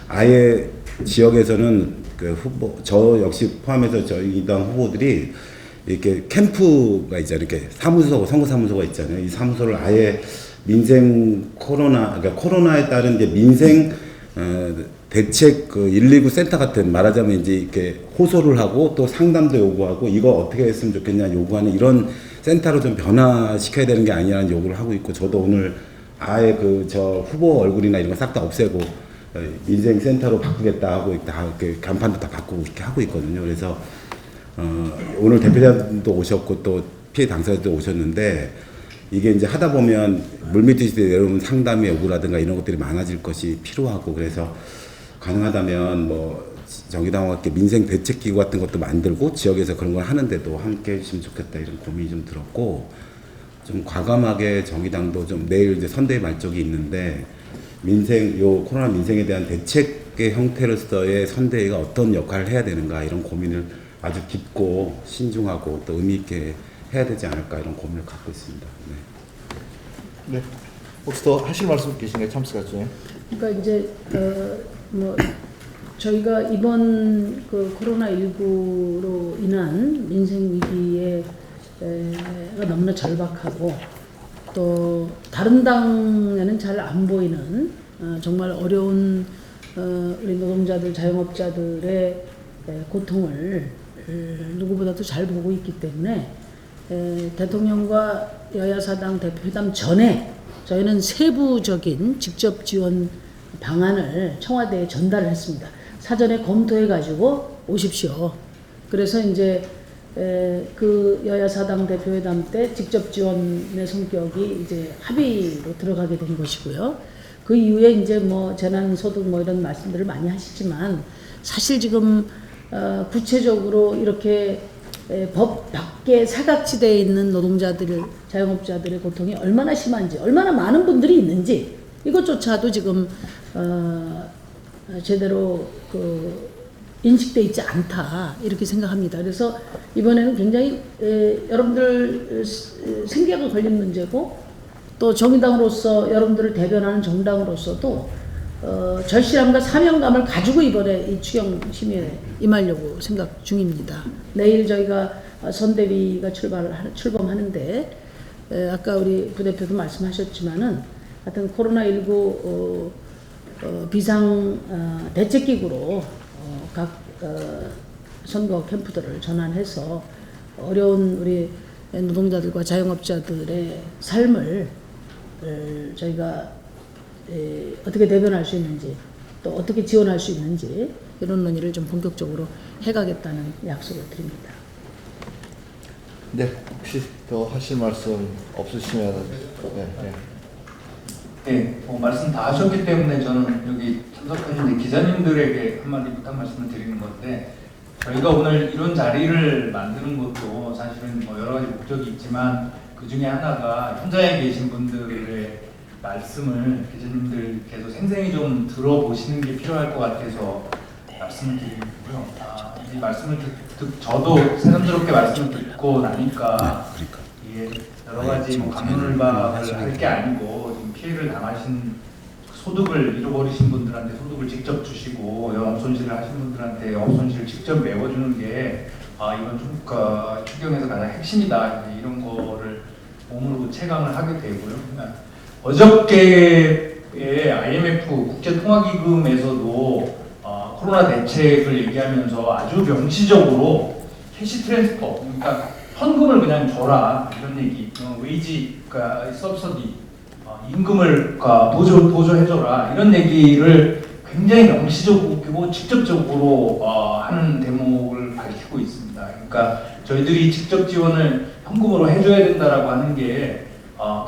아예 지역에서는 그 후보 저 역시 포함해서 저희 당 후보들이 이렇게 캠프가 있잖아요. 이렇게 사무소 선거사무소가 있잖아요. 이 사무소를 아예 민생 그러니까 코로나에 따른 이제 민생 대책 그 119 센터 같은 말하자면 이제 이렇게 호소를 하고 또 상담도 요구하고 이거 어떻게 했으면 좋겠냐 요구하는 이런 센터로 좀 변화시켜야 되는 게 아니냐는 요구를 하고 있고 저도 오늘 아예 그 저 후보 얼굴이나 이런 거 싹 다 없애고 민생 센터로 바꾸겠다 하고 다 이렇게 간판도 다 바꾸고 이렇게 하고 있거든요. 그래서 오늘 대표자도 오셨고 또 피해 당사자도 오셨는데 이게 이제 하다 보면 물밑듯이 내려오는 상담의 요구라든가 이런 것들이 많아질 것이 필요하고 그래서 가능하다면 뭐 정의당과 함께 민생 대책기구 같은 것도 만들고 지역에서 그런 걸 하는데도 함께 해주시면 좋겠다 이런 고민이 좀 들었고 좀 과감하게 정의당도 좀 내일 이제 선대위 말적이 있는데 민생 요 코로나 민생에 대한 대책의 형태로서의 선대위가 어떤 역할을 해야 되는가 이런 고민을 아주 깊고 신중하고 또 의미 있게 해야 되지 않을까 이런 고민을 갖고 있습니다. 네. 네. 혹시 더 하실 말씀 계신가요, 참석자 중에? 그러니까 이제 뭐 저희가 이번 그 코로나19로 인한 민생 위기가 너무나 절박하고 또 다른 당에는 잘 안 보이는 정말 어려운 우리 노동자들, 자영업자들의 고통을 누구보다도 잘 보고 있기 때문에 대통령과 여야 사당 대표회담 전에 저희는 세부적인 직접 지원 방안을 청와대에 전달을 했습니다. 사전에 검토해 가지고 오십시오. 그래서 이제 그 여야 사당 대표회담 때 직접 지원의 성격이 이제 합의로 들어가게 된 것이고요. 그 이후에 이제 뭐 재난소득 뭐 이런 말씀들을 많이 하시지만 사실 지금 구체적으로 이렇게 법 밖에 사각지대에 있는 노동자들, 자영업자들의 고통이 얼마나 심한지, 얼마나 많은 분들이 있는지 이것조차도 지금 제대로 그 인식돼 있지 않다 이렇게 생각합니다. 그래서 이번에는 굉장히 여러분들 생계가 걸린 문제고 또 정의당으로서 여러분들을 대변하는 정당으로서도 절실함과 사명감을 가지고 이번에 이 추경 심의에 임하려고 생각 중입니다. 내일 저희가 선대위가 출범하는데 아까 우리 부대표도 말씀하셨지만은 하여튼 코로나19 비상 대책기구로 각 선거 캠프들을 전환해서 어려운 우리 노동자들과 자영업자들의 삶을 저희가 어떻게 대변할 수 있는지 또 어떻게 지원할 수 있는지 이런 논의를 좀 본격적으로 해가겠다는 약속을 드립니다. 네, 혹시 더 하실 말씀 없으시면 네, 말씀 다 하셨기 때문에 저는 여기 참석하신 기자님들에게 한마디 부탁 말씀을 드리는 건데 저희가 오늘 이런 자리를 만드는 것도 사실은 뭐 여러 가지 목적이 있지만 그 중에 하나가 현장에 계신 분들의 말씀을 기자님들께서 생생히 좀 들어보시는 게 필요할 것 같아서 말씀을 드리는 거고요. 이 말씀을 저도 새삼스럽게 말씀을 듣고 나니까 이게 여러 가지 뭐 감론을박을 할 게 아니고 지금 피해를 당하신 소득을 잃어버리신 분들한테 소득을 직접 주시고 영업 손실을 하신 분들한테 영업 손실을 직접 메워주는 게 이건 좀 추경에서 가장 핵심이다 이런 거를 몸으로 체감을 하게 되고요. 어저께의 IMF 국제통화기금에서도 코로나 대책을 얘기하면서 아주 명시적으로 캐시 트랜스퍼, 그러니까 현금을 그냥 줘라 이런 얘기, 웨이지, 그러니까 서브서디, 임금을 보조해줘라 이런 얘기를 굉장히 명시적이고 직접적으로 하는 대목을 밝히고 있습니다. 그러니까 저희들이 직접 지원을 현금으로 해줘야 된다라고 하는 게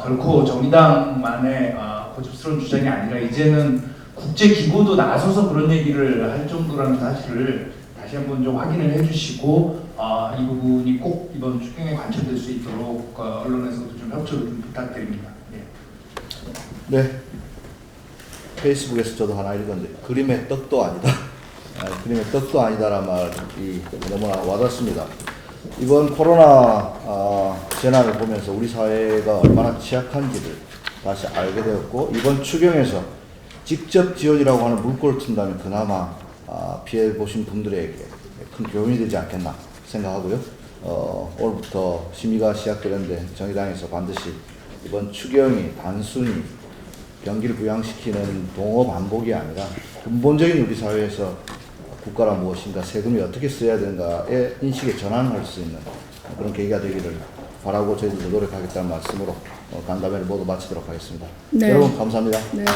결코 정의당만의 고집스러운 주장이 아니라 이제는 국제기구도 나서서 그런 얘기를 할 정도라는 사실을 다시 한번 좀 확인을 해주시고 이 부분이 꼭 이번 추경에 관철될 수 있도록 언론에서도 좀 협조를 좀 부탁드립니다. 예. 네. 페이스북에서 저도 하나 읽었는데 그림의 떡도 아니다. 그림의 떡도 아니다라는 말이 너무나 와닿습니다. 이번 코로나 재난을 보면서 우리 사회가 얼마나 취약한지를 다시 알게 되었고, 이번 추경에서 직접 지원이라고 하는 물꼬를 튼다면 그나마 피해 보신 분들에게 큰 교훈이 되지 않겠나 생각하고요. 오늘부터 심의가 시작되는데 정의당에서 반드시 이번 추경이 단순히 경기를 부양시키는 동어 반복이 아니라 근본적인 우리 사회에서 국가란 무엇인가, 세금이 어떻게 써야 되는가의 인식의 전환을 할 수 있는 그런 계기가 되기를 바라고 저희들도 노력하겠다는 말씀으로 간담회를 모두 마치도록 하겠습니다. 네. 여러분 감사합니다. 네. 네.